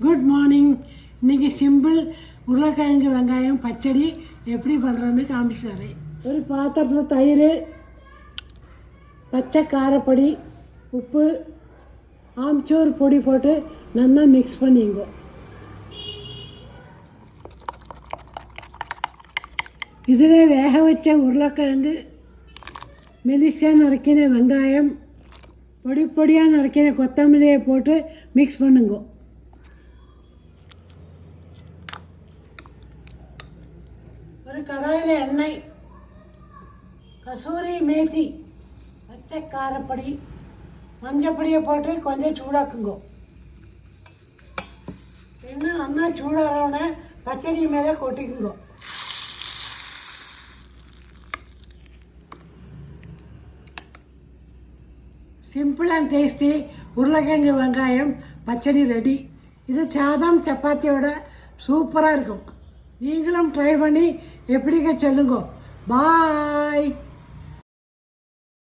Good morning. இன்றைக்கி simple உருளைக்கிழங்கு வெங்காயம் பச்சடி எப்படி பண்ணுறதுன்னு காமிச்சு தரேன். ஒரு பாத்திரத்தில் தயிர், பச்சை காரப்பொடி, உப்பு, ஆம்ச்சூர் பொடி போட்டு நல்லா மிக்ஸ் பண்ணிங்கோ. இதில் வேக வச்ச உருளைக்கிழங்கு, மெலிசாக நறுக்கின வெங்காயம், பொடி பொடியாக நறுக்கின கொத்தமல்லியை போட்டு மிக்ஸ் பண்ணுங்க. ஒரு கடாயில் எண்ணெய், கசூரி மேத்தி, பச்சை காரப்பொடி, மஞ்சப்பொடியை போட்டு கொஞ்சம் சூடாக்குங்க. எண்ணெய் நல்லா சூடாகிறோன்னே பச்சடி மேலே கொட்டிக்குங்க. சிம்பிள் அண்ட் டேஸ்டி உருளைக்கிழங்கு வெங்காயம் பச்சடி ரெடி. இது சாதம் சப்பாத்தியோட சூப்பராக இருக்கும். நீங்களும் ட்ரை பண்ணி எப்படிங்க சொல்லுங்க. பாய்.